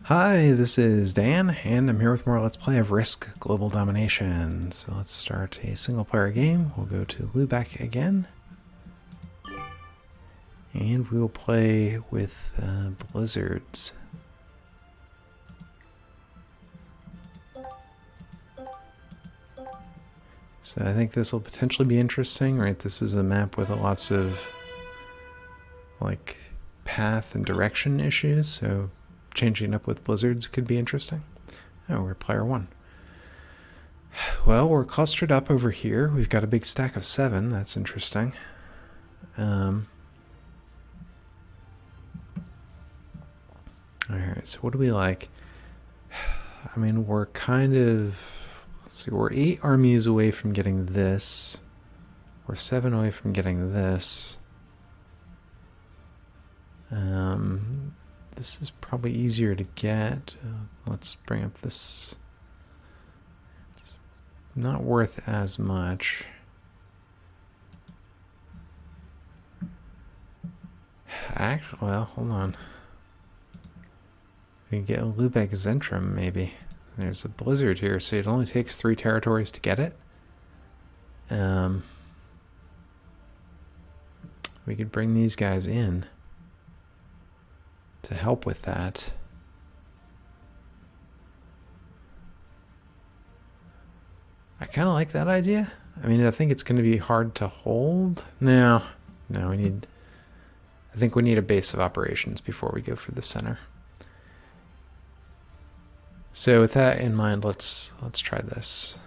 Hi, this is Dan, and I'm here with more Let's Play of Risk Global Domination. So let's start a single player game. We'll go to Lubeck again. And we will play with blizzards. So I think this will potentially be interesting, right? This is a map with lots of like path and direction issues, so changing up with blizzards could be interesting. Oh, we're player one. Well, we're clustered up over here. We've got a big stack of 7. That's interesting. Alright, so what do we like? I mean, we're kind of... Let's see, we're 8 armies away from getting this. We're 7 away from getting this. This is probably easier to get. Let's bring up this. It's not worth as much. Actually, well, hold on. We can get Lubeck Zentrum, maybe. There's a blizzard here, so it only takes 3 territories to get it. We could bring these guys in to help with that. I kind of like that idea. I mean, I think it's going to be hard to hold. No, we need... I think we need a base of operations before we go for the center. So with that in mind, let's try this.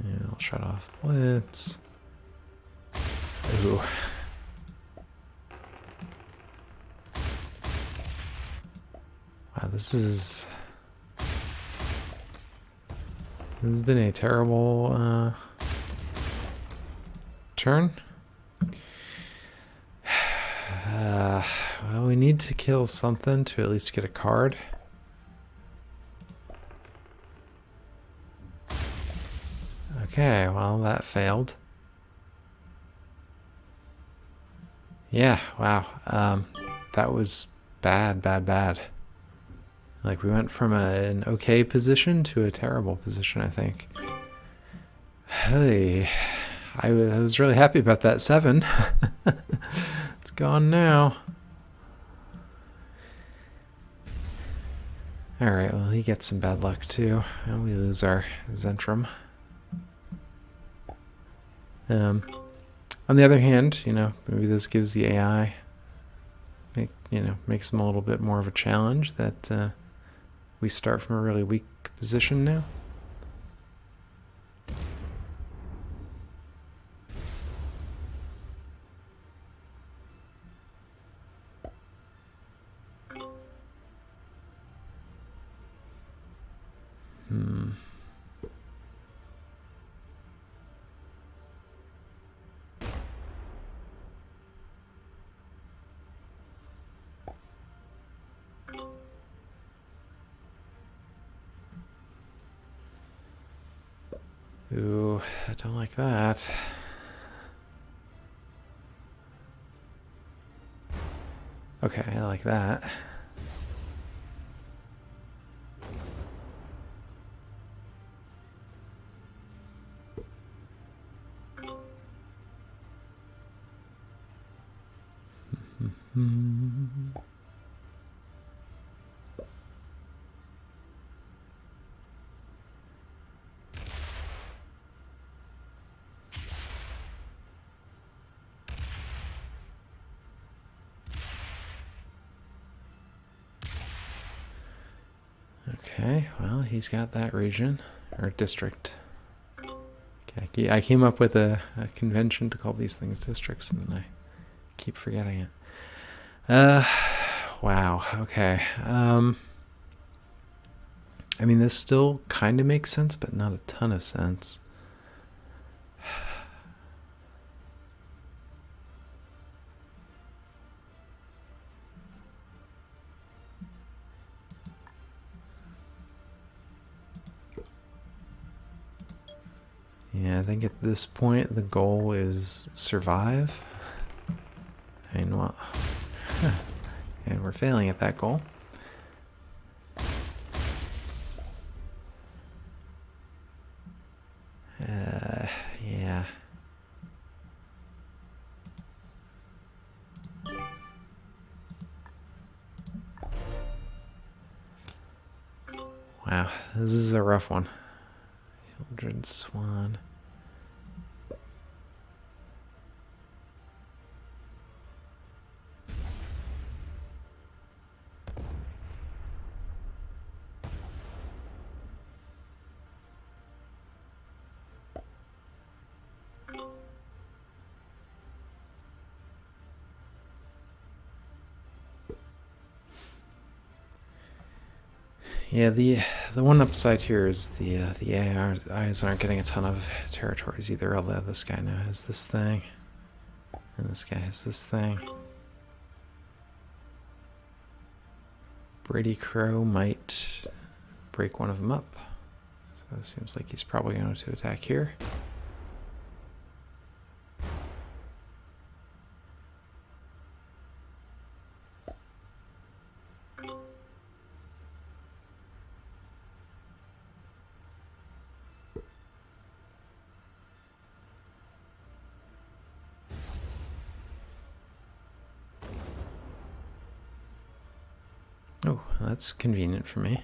And I'll shut off Blitz. Ooh. Wow, this has been a terrible turn. Well, we need to kill something to at least get a card. Okay, well, that failed. Yeah, wow. That was bad. Like, we went from an okay position to a terrible position, I think. Hey, I was really happy about that 7. It's gone now. Alright, well, he gets some bad luck too. And we lose our Zentrum. On the other hand, maybe this gives the AI, makes them a little bit more of a challenge that we start from a really weak position now. Ooh, I don't like that. Okay, I like that. Okay, well, he's got that region, or district. Okay, I came up with a convention to call these things districts, and then I keep forgetting it. Wow, okay. I mean, this still kind of makes sense, but not a ton of sense. Yeah, I think at this point the goal is survive. I mean, well, and we're failing at that goal. Yeah. Wow, this is a rough one. Hildred Swan. Yeah, the one upside here is the AIs aren't getting a ton of territories either, although this guy now has this thing. And this guy has this thing. Brady Crow might break one of them up. So it seems like he's probably going to attack here. Oh, that's convenient for me.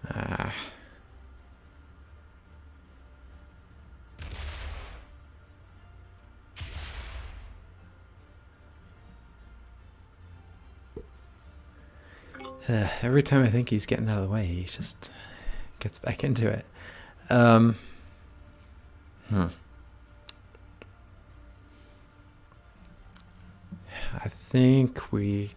Ah. Every time I think he's getting out of the way, he just gets back into it. I think we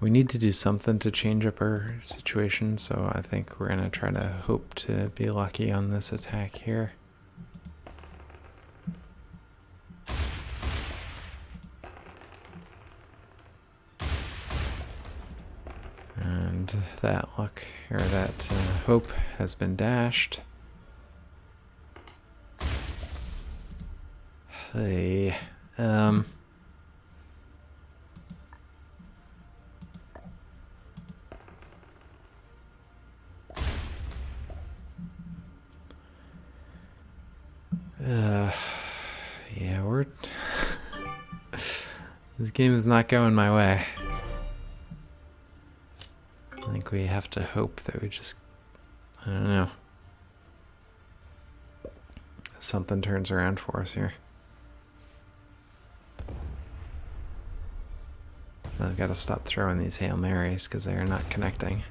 need to do something to change up our situation, so I think we're going to try to hope to be lucky on this attack here. And that luck, or that hope has been dashed. Hey, yeah, we're this game is not going my way. I think we have to hope that we just, I don't know, something turns around for us here. I've got to stop throwing these Hail Marys because they are not connecting.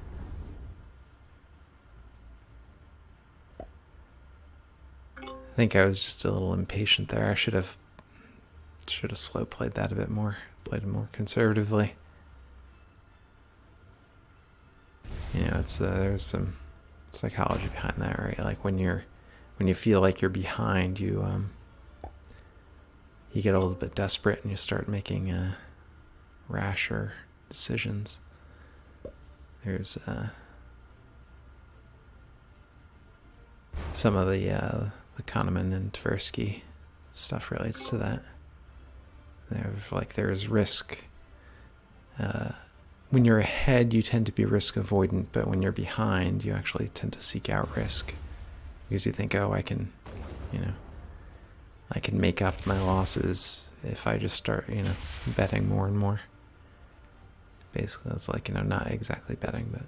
I think I was just a little impatient there. I should have slow played that a bit more, played it more conservatively. You know, it's there's some psychology behind that, right? Like when you feel like you're behind, you get a little bit desperate and you start making rasher decisions. There's some of the Kahneman and Tversky stuff relates to that. There's risk. When you're ahead, you tend to be risk avoidant, but when you're behind, you actually tend to seek out risk because you think, oh, I can make up my losses if I just start, betting more and more. Basically, that's like, not exactly betting, but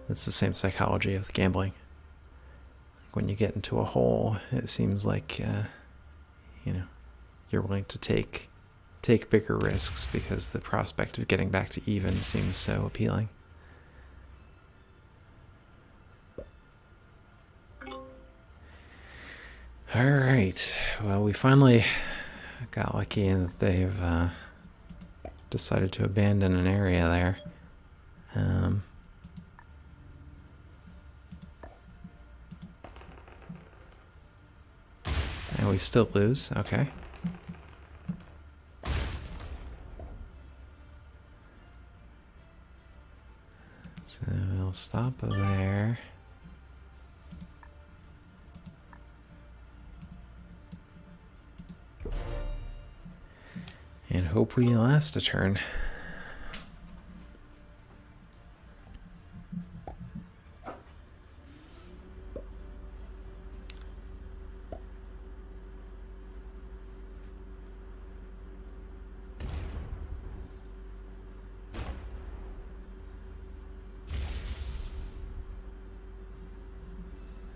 it's the same psychology of the gambling. Like when you get into a hole, it seems like, you're willing to take bigger risks because the prospect of getting back to even seems so appealing. All right. Well, we finally got lucky in that they've decided to abandon an area there. And we still lose. Okay. we'll stop there. And hope we last a turn.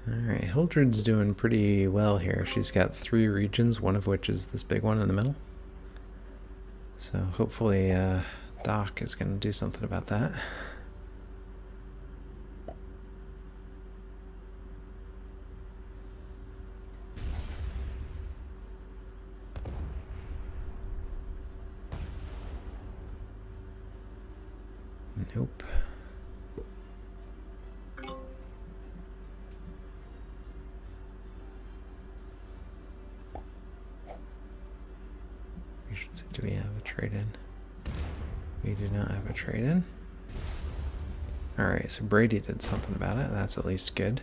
Alright, Hildred's doing pretty well here. She's got 3 regions, one of which is this big one in the middle. So hopefully Doc is going to do something about that. Nope. We should see, do we have a trade-in? We do not have a trade-in. Alright, so Brady did something about it. That's at least good.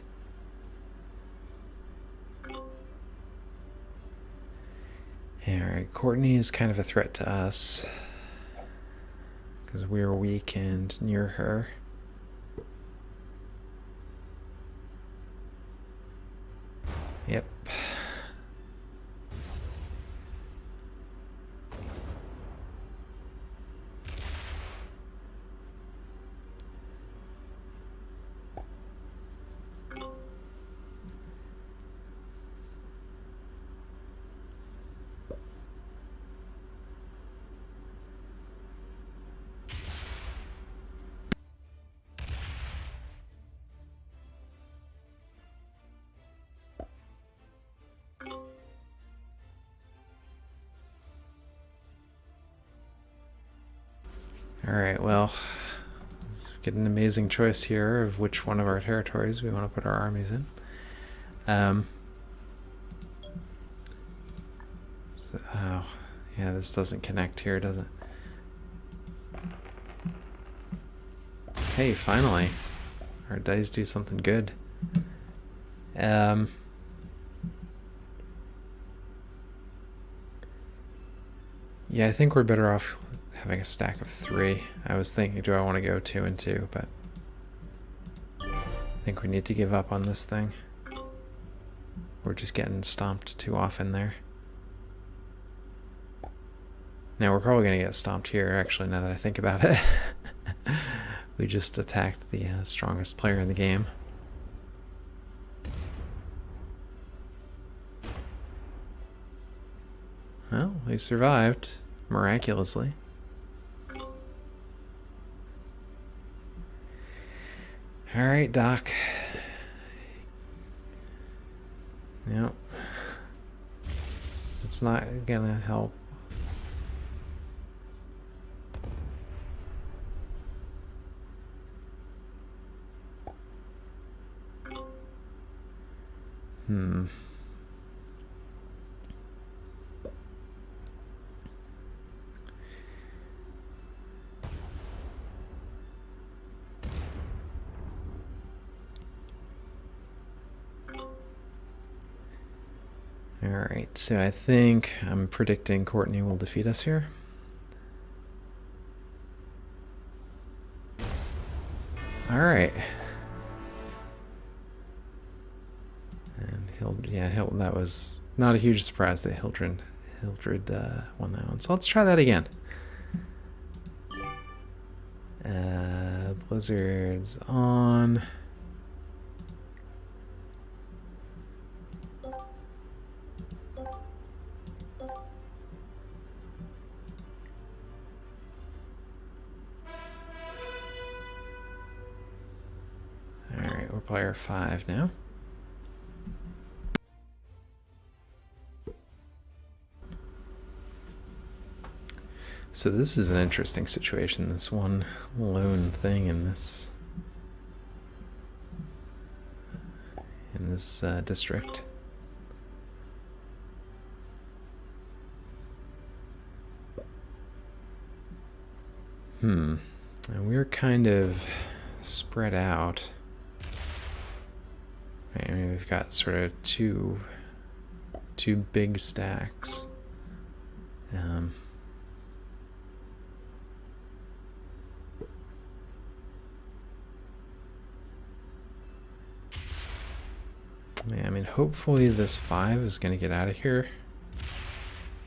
Alright, Courtney is kind of a threat to us because we're weak and near her. Yep. Alright, well, let's get an amazing choice here of which one of our territories we want to put our armies in. Oh, yeah, this doesn't connect here, does it? Hey, finally. Our dice do something good. Yeah, I think we're better off having a stack of 3. I was thinking, do I want to go 2 and 2, but I think we need to give up on this thing. We're just getting stomped too often there. Now we're probably going to get stomped here, actually, now that I think about it. We just attacked the strongest player in the game. Well, we survived, miraculously. Alright, Doc. Yep. It's not gonna help. Alright, so I think I'm predicting Courtney will defeat us here. Alright. And that was not a huge surprise that Hildred won that one. So let's try that again. Blizzard's on. Alright, we're player 5 now. So this is an interesting situation, this one lone thing in this district. And we're kind of spread out. Right, I mean, we've got sort of two big stacks. Yeah, I mean, hopefully this 5 is going to get out of here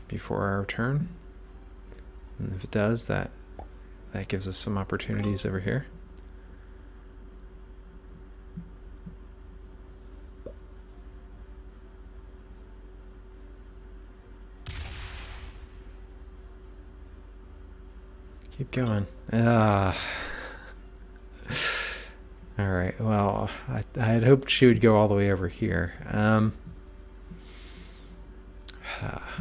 before our turn. And if it does, that gives us some opportunities over here. Keep going. Alright, well, I had hoped she would go all the way over here.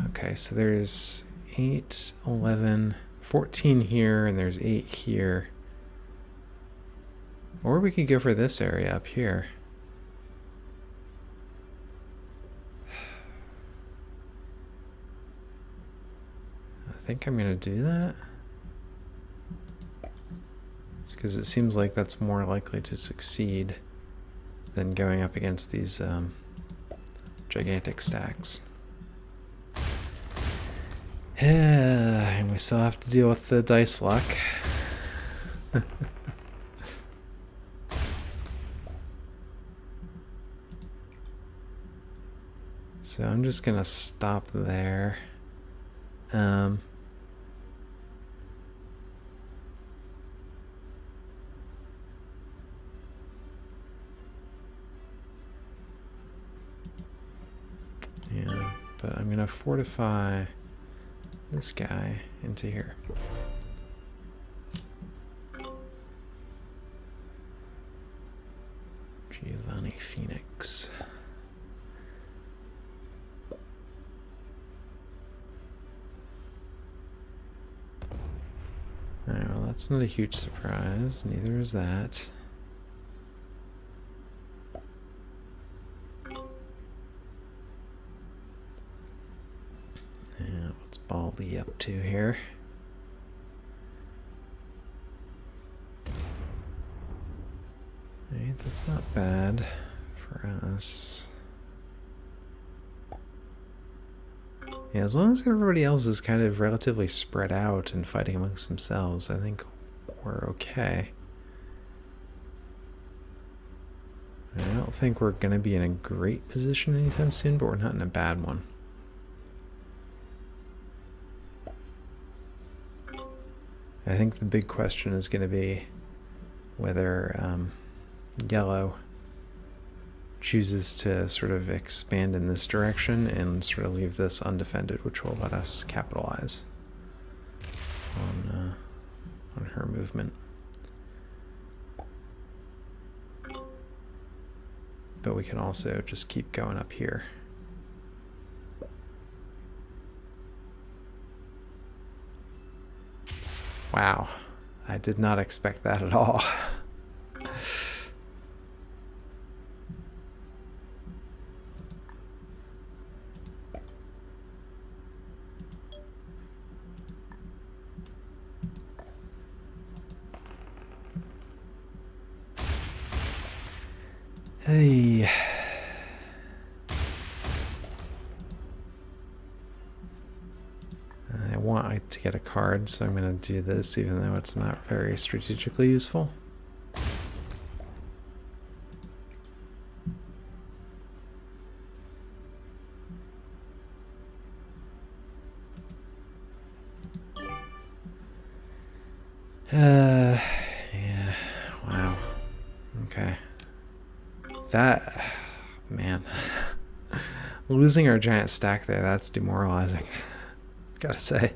Okay, so there's 8, 11, 14 here, and there's 8 here. Or we could go for this area up here. I think I'm going to do that. Because it seems like that's more likely to succeed than going up against these gigantic stacks. And we still have to deal with the dice luck. So I'm just gonna stop there. Yeah, but I'm gonna fortify this guy into here. Giovanni Phoenix. Alright, well that's not a huge surprise, neither is that. Yeah, what's Baldy up to here? Alright, that's not bad for us. Yeah, as long as everybody else is kind of relatively spread out and fighting amongst themselves, I think we're okay. I don't think we're going to be in a great position anytime soon, but we're not in a bad one. I think the big question is going to be whether yellow chooses to sort of expand in this direction and sort of leave this undefended, which will let us capitalize on her movement. But we can also just keep going up here. Wow, I did not expect that at all. Hey. I want to get a card, so I'm going to do this even though it's not very strategically useful. Yeah, wow. Okay. That, man. Losing our giant stack there, that's demoralizing. Gotta say.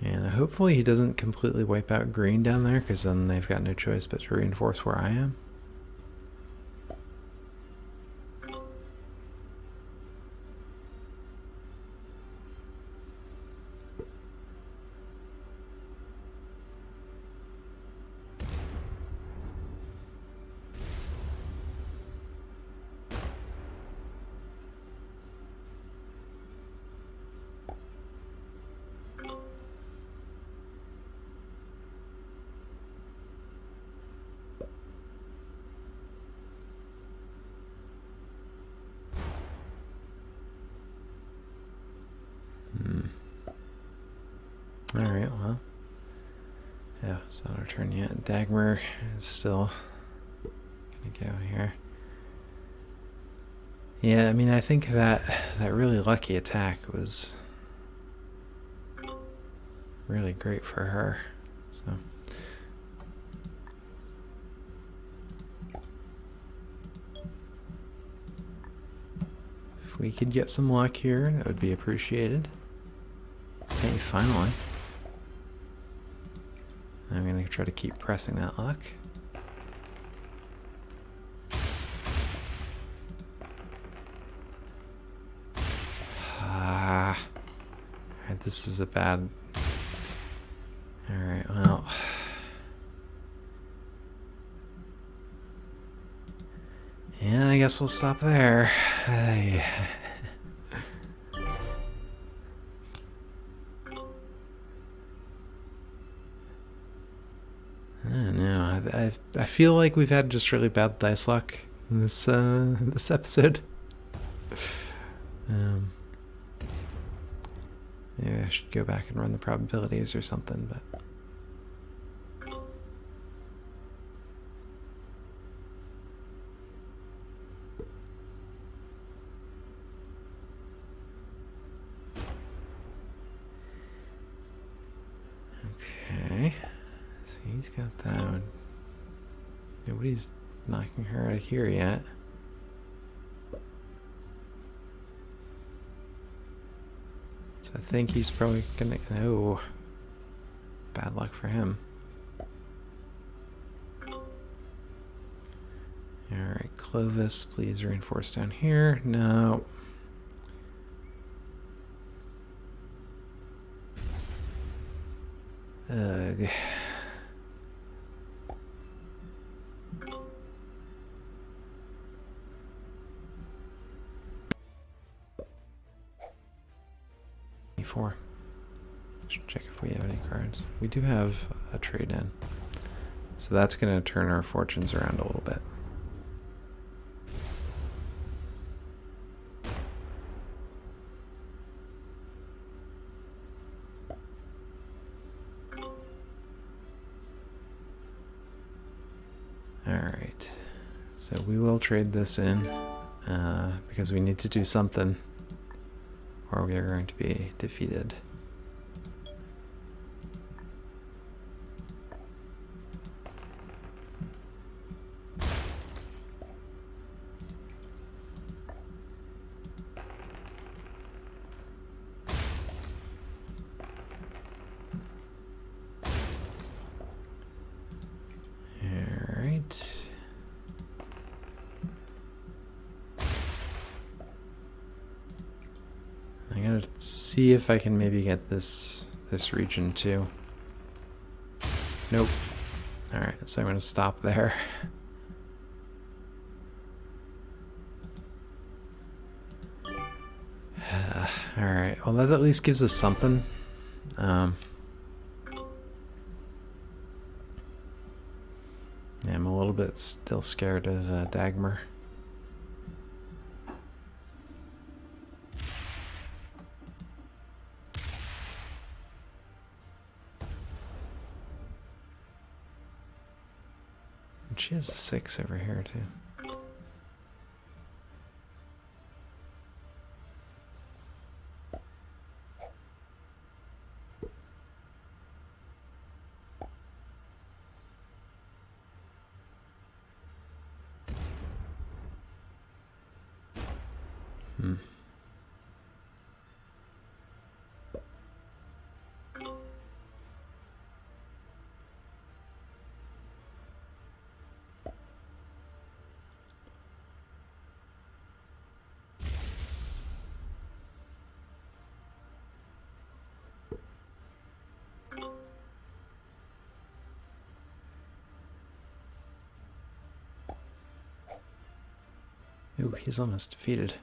And hopefully he doesn't completely wipe out green down there, because then they've got no choice but to reinforce where I am. It's not our turn yet. Dagmar is still gonna go here. Yeah, I mean, I think that really lucky attack was really great for her. So if we could get some luck here, that would be appreciated. Okay, finally. I'm gonna try to keep pressing that luck. Alright, this is a bad... Alright, well... Yeah, I guess we'll stop there. I don't know. I feel like we've had just really bad dice luck in this this episode. Maybe I should go back and run the probabilities or something, but... Okay, so he's got that one. Nobody's knocking her out of here yet. So I think he's probably gonna... Oh, bad luck for him. Alright, Clovis, please reinforce down here. No. Ugh. Should check if we have any cards. We do have a trade in. So that's going to turn our fortunes around a little bit. Alright, so we will trade this in because we need to do something or we are going to be defeated. See if I can maybe get this region too. Nope. Alright, so I'm going to stop there. Alright, well that at least gives us something. Yeah, I'm a little bit still scared of Dagmar. She has a 6 over here, too. Ooh, he's almost defeated.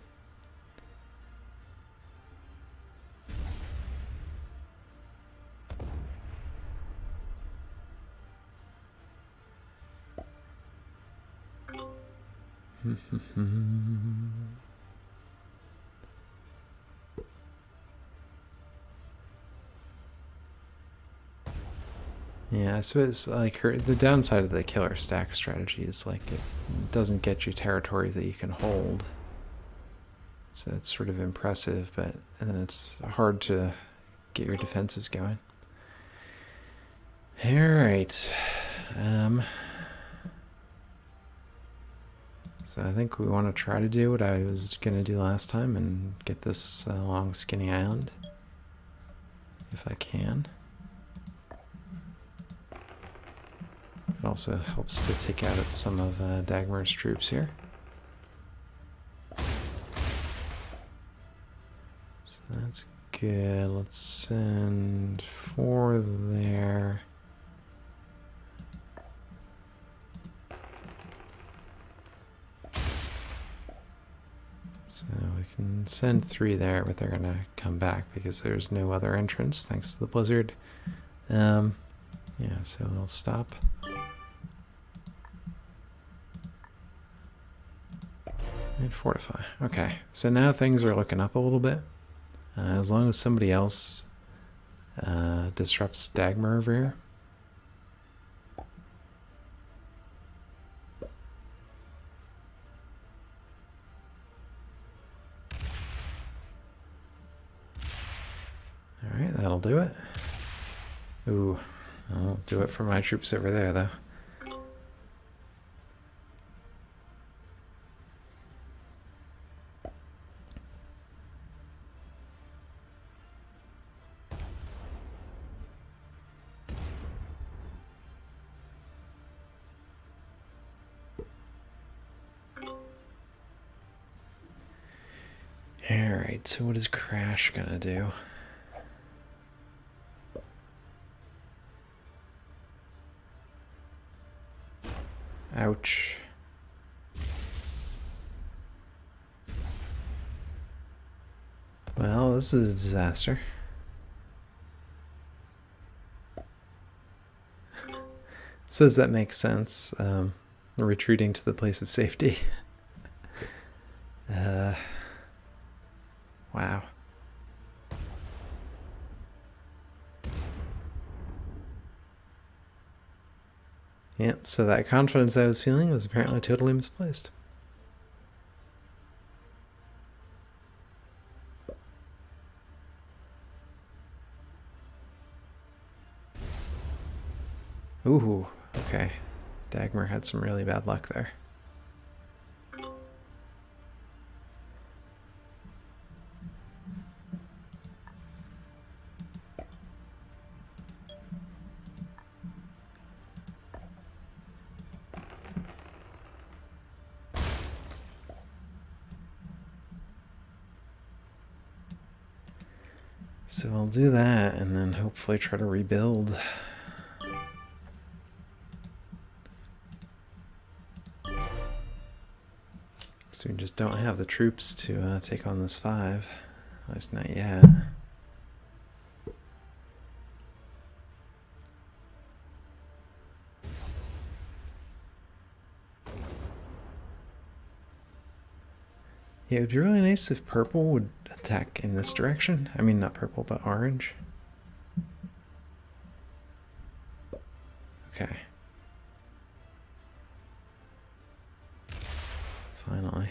Yeah, so it's like the downside of the killer stack strategy is like it doesn't get you territory that you can hold. So it's sort of impressive, but and then it's hard to get your defenses going. All right. So I think we want to try to do what I was going to do last time and get this long skinny island, if I can. It also helps to take out some of Dagmar's troops here. So that's good. Let's send 4 there. So we can send 3 there, but they're going to come back because there's no other entrance thanks to the blizzard. Yeah, so we'll stop. And fortify. Okay, so now things are looking up a little bit. As long as somebody else disrupts Dagmar over here. Alright, that'll do it. Ooh, I'll do it for my troops over there, though. Alright, so what is Crash gonna do? Ouch. Well, this is a disaster. So does that make sense? Retreating to the place of safety. Wow. Yep, so that confidence I was feeling was apparently totally misplaced. Ooh, okay. Dagmar had some really bad luck there. So I'll do that and then hopefully try to rebuild. So we just don't have the troops to take on this 5. At least not yet. Yeah, it would be really nice if purple would attack in this direction. I mean, not purple, but orange. Okay. Finally.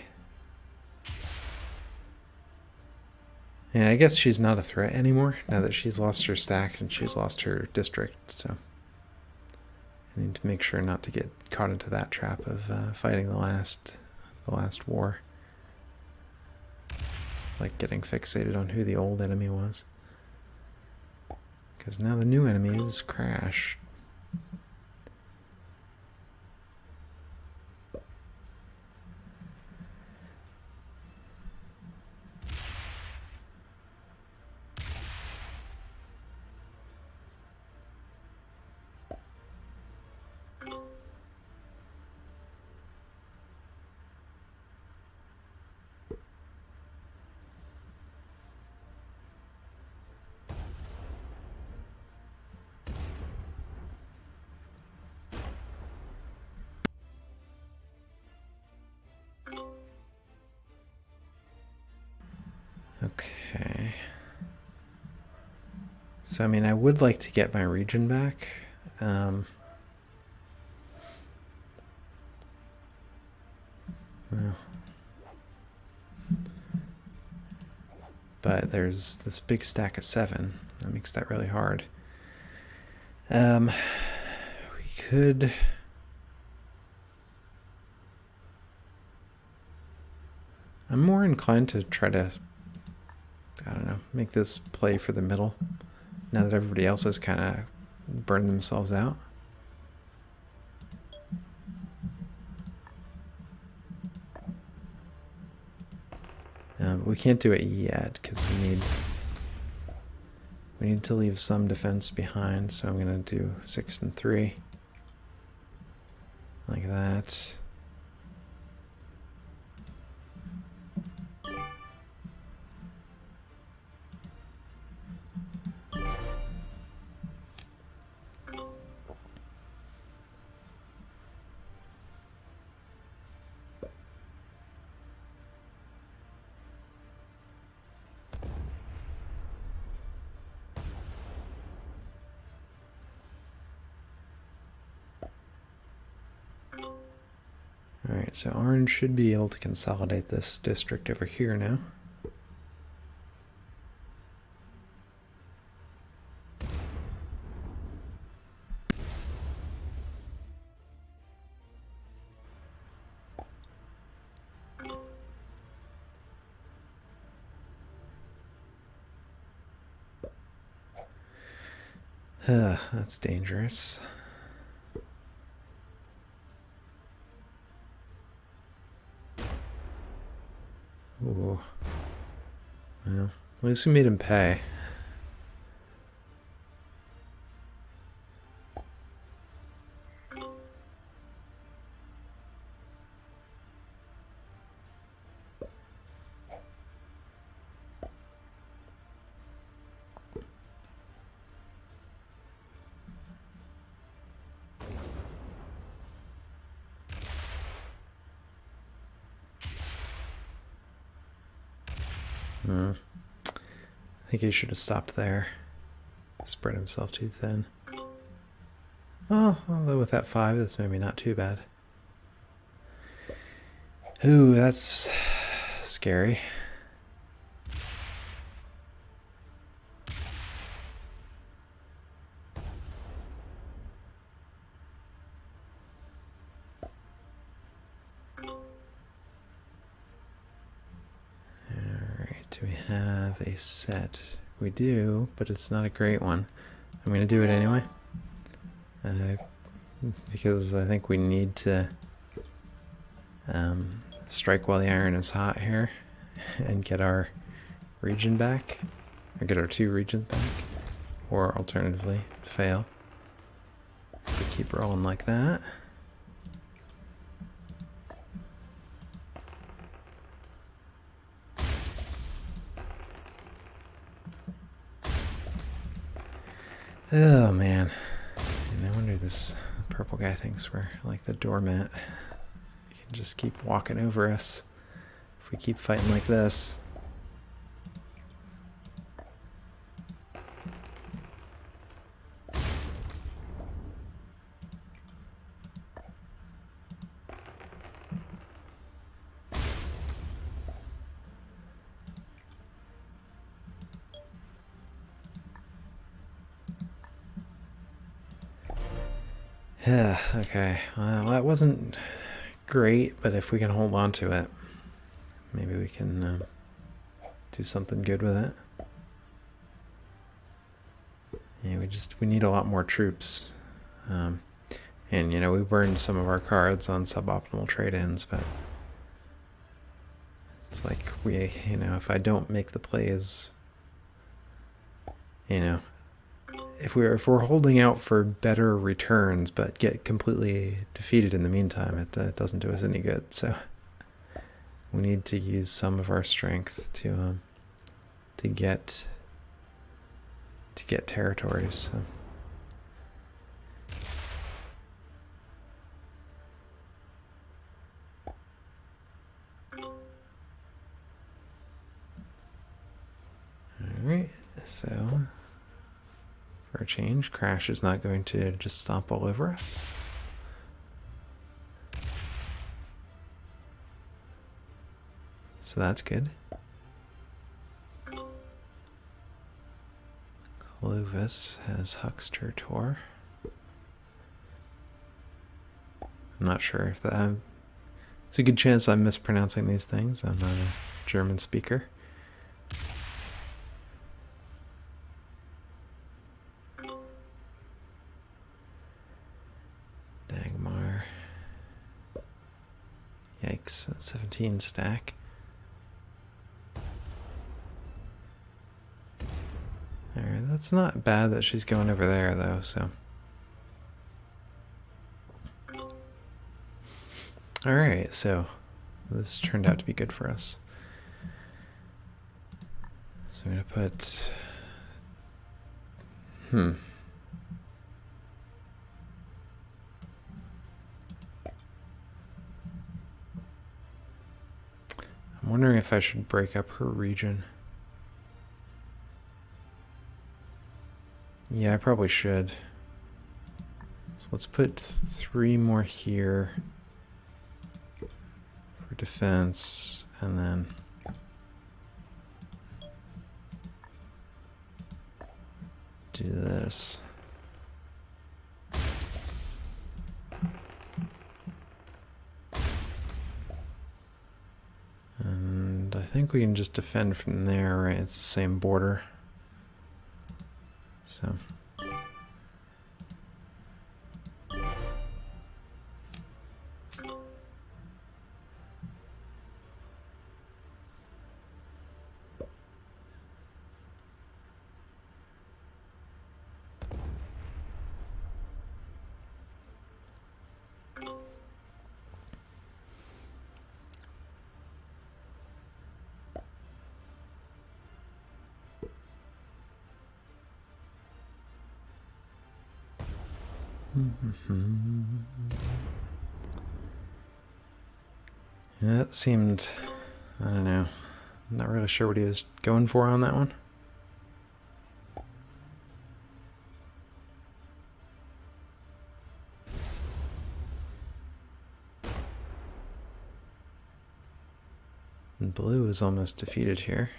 Yeah, I guess she's not a threat anymore now that she's lost her stack and she's lost her district, so I need to make sure not to get caught into that trap of fighting the last war. Like getting fixated on who the old enemy was. Because now the new enemy is Crash. Okay. So, I mean, I would like to get my region back. Well, but there's this big stack of 7. That makes that really hard. We could... I'm more inclined to try to, I don't know, make this play for the middle, now that everybody else has kind of burned themselves out. We can't do it yet because we need to leave some defense behind. So I'm gonna do 6 and 3, like that. Alright, so orange should be able to consolidate this district over here now. That's dangerous. Ooh. Well, at least we made him pay. I think he should have stopped there. Spread himself too thin. Oh, although with that 5, that's maybe not too bad. Ooh, that's scary. Do we have a set? We do, but it's not a great one. I'm going to do it anyway. Because I think we need to strike while the iron is hot here and get our region back. Or get our 2 regions back. Or alternatively, fail. If we keep rolling like that. Oh man, no wonder this purple guy thinks we're like the doormat. He can just keep walking over us if we keep fighting like this. Yeah, okay. Well, that wasn't great, but if we can hold on to it, maybe we can do something good with it. Yeah, we need a lot more troops. And, you know, we burned some of our cards on suboptimal trade-ins, but it's like you know, if I don't make the plays, you know, if we're holding out for better returns but get completely defeated in the meantime, it doesn't do us any good. So we need to use some of our strength to get territories. So. All right, so. for a change. Crash is not going to just stomp all over us. So that's good. Clovis has Huckster Tor. I'm not sure if that... It's a good chance I'm mispronouncing these things. I'm not a German speaker. Dagmar. Yikes, 17 stack. Alright, that's not bad that she's going over there though, so... Alright, so this turned out to be good for us. So I'm going to put... I'm wondering if I should break up her region. Yeah, I probably should. So let's put 3 more here for defense, and then do this. And I think we can just defend from there, right? It's the same border. So yeah, that seemed, I don't know, I'm not really sure what he was going for on that one. And blue is almost defeated here.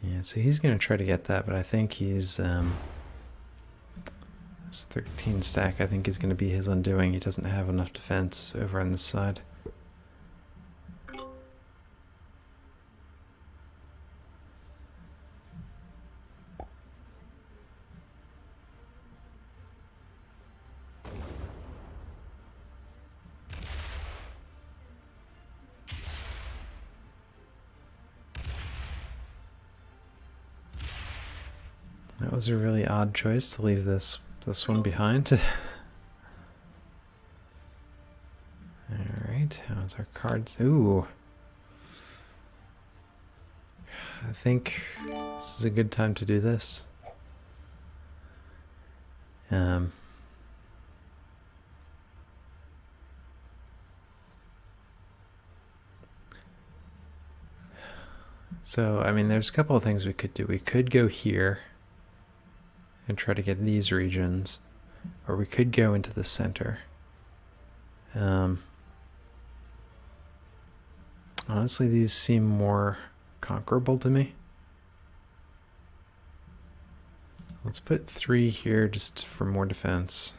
Yeah, so he's going to try to get that, but I think he's, this 13 stack I think is going to be his undoing. He doesn't have enough defense over on this side. That was a really odd choice to leave this one behind. Alright, how's our cards? Ooh. I think this is a good time to do this. So, I mean, there's a couple of things we could do. We could go here and try to get these regions, or we could go into the center. Honestly, these seem more conquerable to me. Let's put 3 here just for more defense.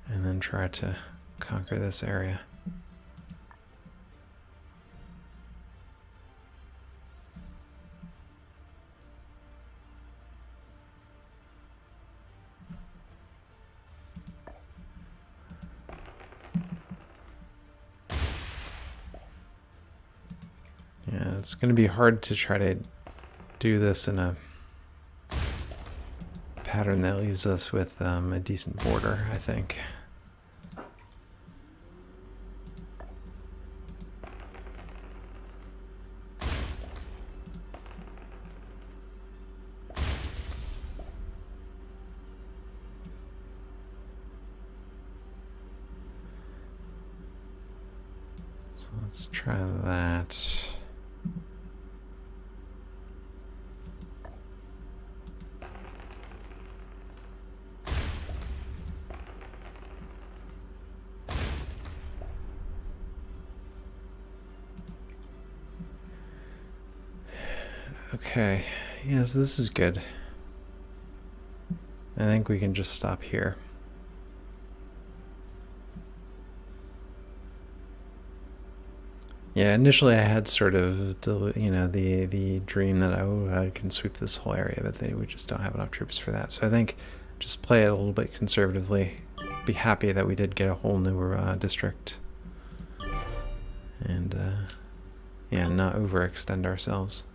And then try to conquer this area. Yeah, it's going to be hard to try to do this in a pattern that leaves us with a decent border, I think. So let's try that. Okay, yes, this is good. I think we can just stop here. Yeah, initially I had sort of, the dream that I can sweep this whole area, but we just don't have enough troops for that. So I think just play it a little bit conservatively. Be happy that we did get a whole new district. And, yeah, not overextend ourselves.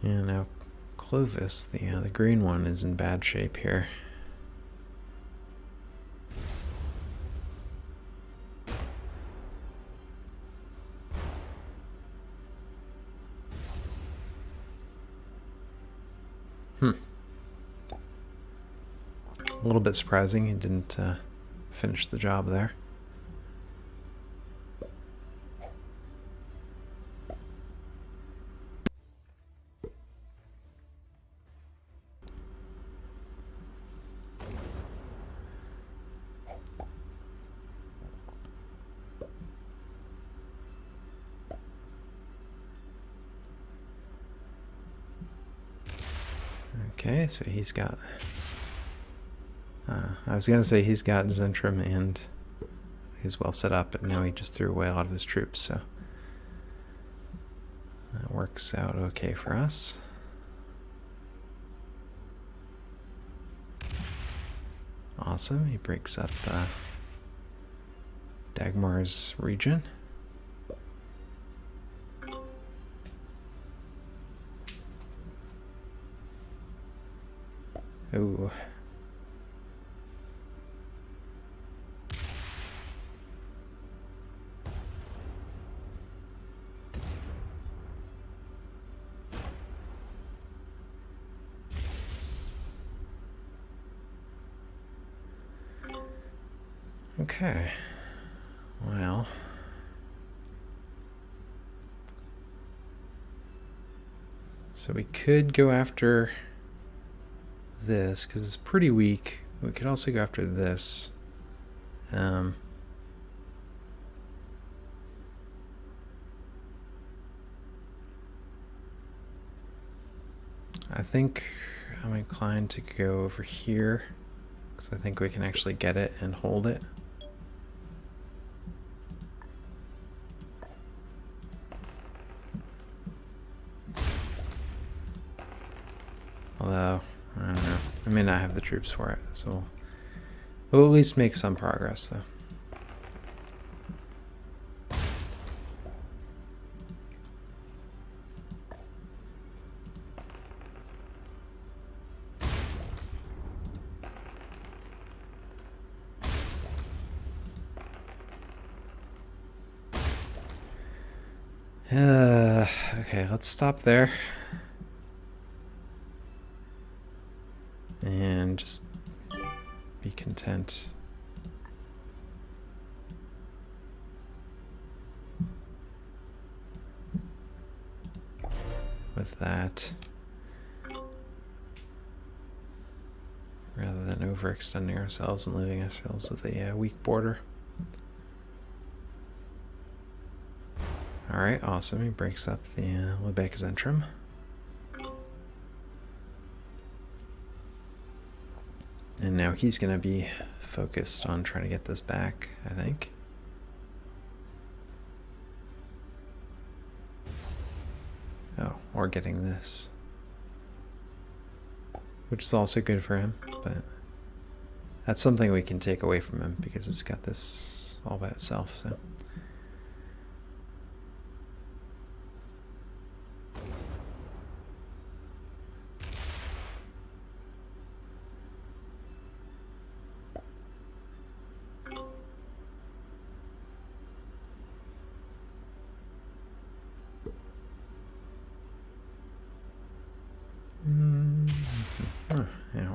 And now Clovis, the green one, is in bad shape here. A little bit surprising he didn't finish the job there. Okay, so he's got... I was going to say he's got Zentrum and he's well set up, but now he just threw away a lot of his troops, so that works out okay for us. Awesome, he breaks up Dagmar's region. Ooh. Okay. Well. So we could go after this because it's pretty weak. We could also go after this. I think I'm inclined to go over here because I think we can actually get it and hold it. Although, I don't know. I may not have the troops for it, so we'll at least make some progress, though. Okay, let's stop there. And just be content. With that. Rather than overextending ourselves and leaving ourselves with a weak border. Alright, awesome. He breaks up the Lubeck Zentrum. And now he's going to be focused on trying to get this back, I think. Oh, or getting this. Which is also good for him, but that's something we can take away from him because it's got this all by itself, so...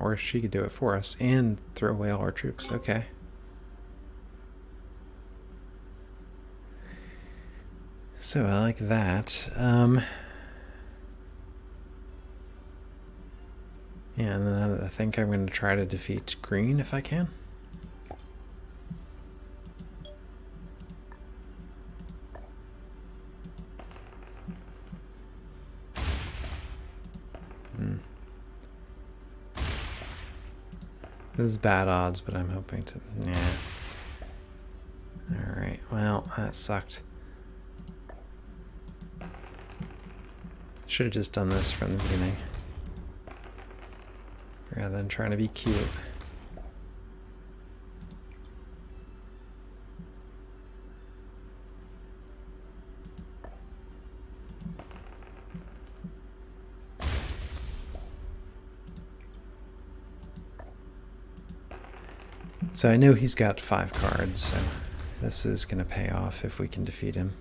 or she could do it for us and throw away all our troops. Okay. So I like that. Yeah, and then I think I'm going to try to defeat green if I can. This is bad odds, but I'm hoping to... Yeah. Alright, well, that sucked. Should have just done this from the beginning. Rather than trying to be cute. So I know he's got 5 cards, so this is going to pay off if we can defeat him.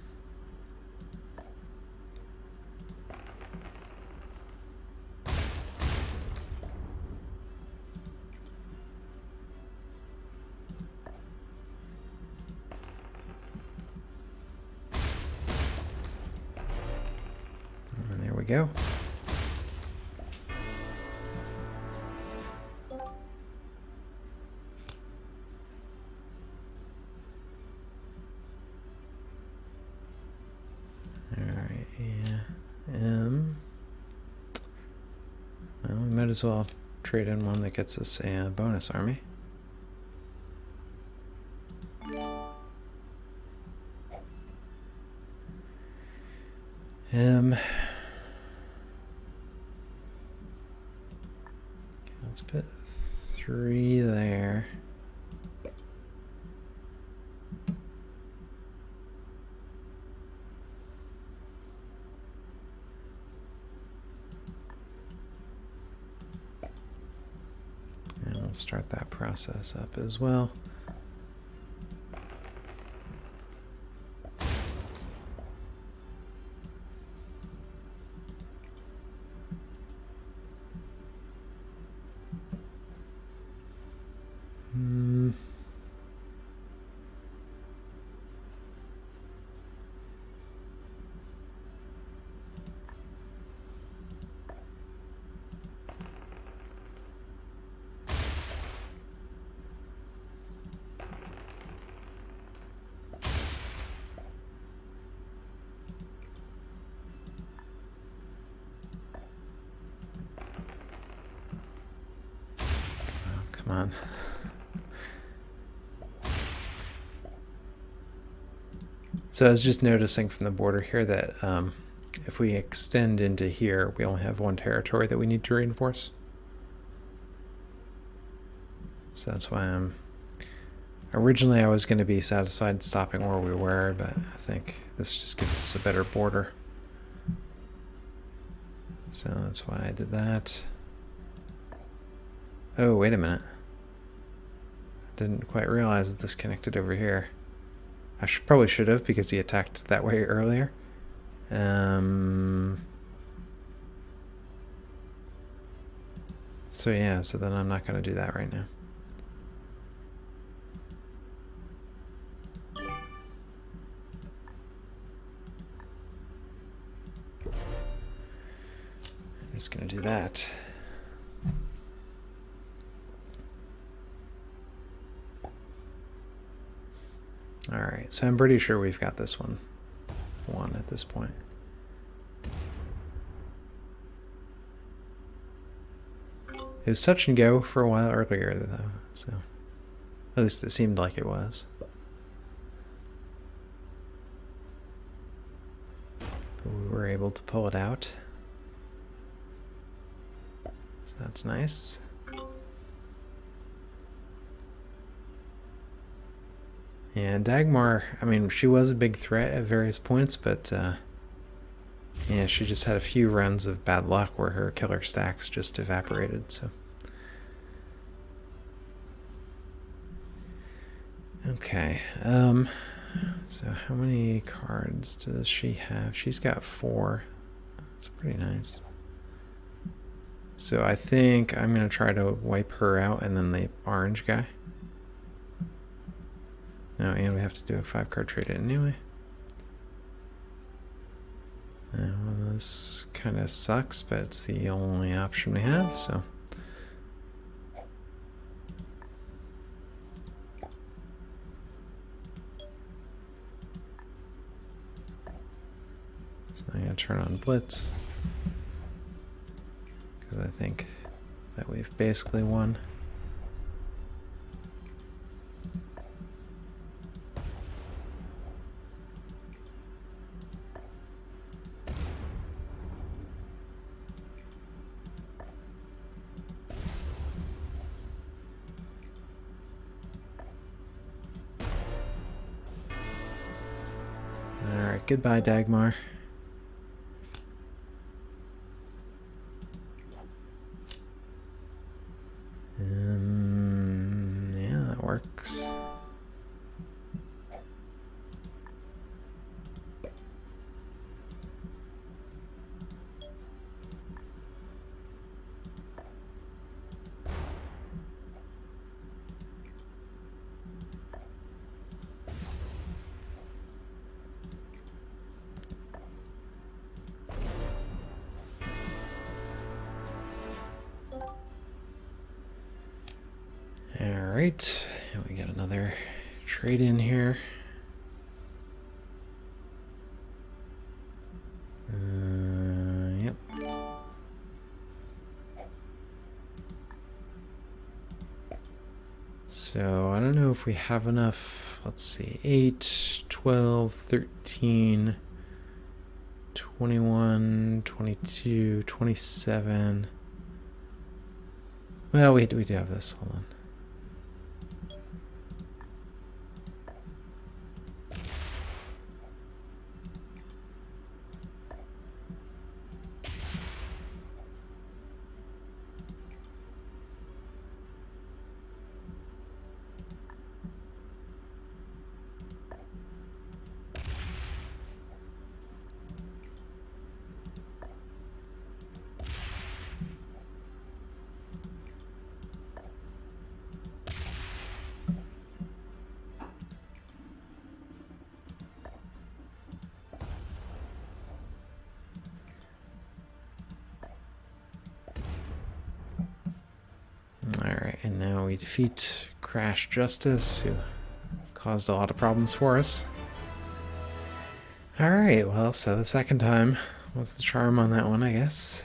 And there we go. Alright, yeah. Well, we might as well trade in one that gets us a bonus army. Let's put 3 there. And we'll start that process up as well. Come on. So I was just noticing from the border here that if we extend into here, we only have 1 territory that we need to reinforce. So that's why I'm... Originally I was going to be satisfied stopping where we were, but I think this just gives us a better border. So that's why I did that. Oh, wait a minute. I didn't quite realize that this connected over here. I probably should have, because he attacked that way earlier. So yeah, so then I'm not going to do that right now. I'm just going to do that. Alright, so I'm pretty sure we've got this one won at this point. It was touch and go for a while earlier, though, so at least it seemed like it was. But we were able to pull it out. So that's nice. Yeah, Dagmar, I mean, she was a big threat at various points, but yeah, she just had a few runs of bad luck where her killer stacks just evaporated, so. Okay, so how many cards does she have? She's got 4. That's pretty nice. So I think I'm going to try to wipe her out and then the orange guy. Oh, and we have to do a 5-card trade anyway. Well, this kind of sucks, but it's the only option we have, so. So I'm going to turn on Blitz, because I think that we've basically won. Alright, goodbye, Dagmar. Yeah, that works. Alright, and we got another trade in here. Yep. So I don't know if we have enough. Let's see, 8, 12, 13, 21, 22, 27. Well, we do have this. Hold on. Alright, and now we defeat Crash Justice, who caused a lot of problems for us. Alright, well, so the second time was the charm on that one, I guess.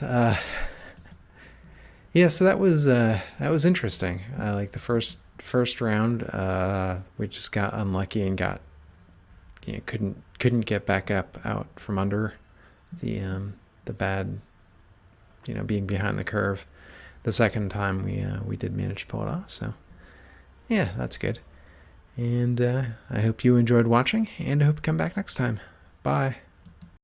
Yeah, so that was interesting. Like the first round, we just got unlucky and got couldn't get back up out from under the bad, being behind the curve. The second time we did manage to pull it off, so yeah, that's good. And I hope you enjoyed watching, and I hope you come back next time. Bye.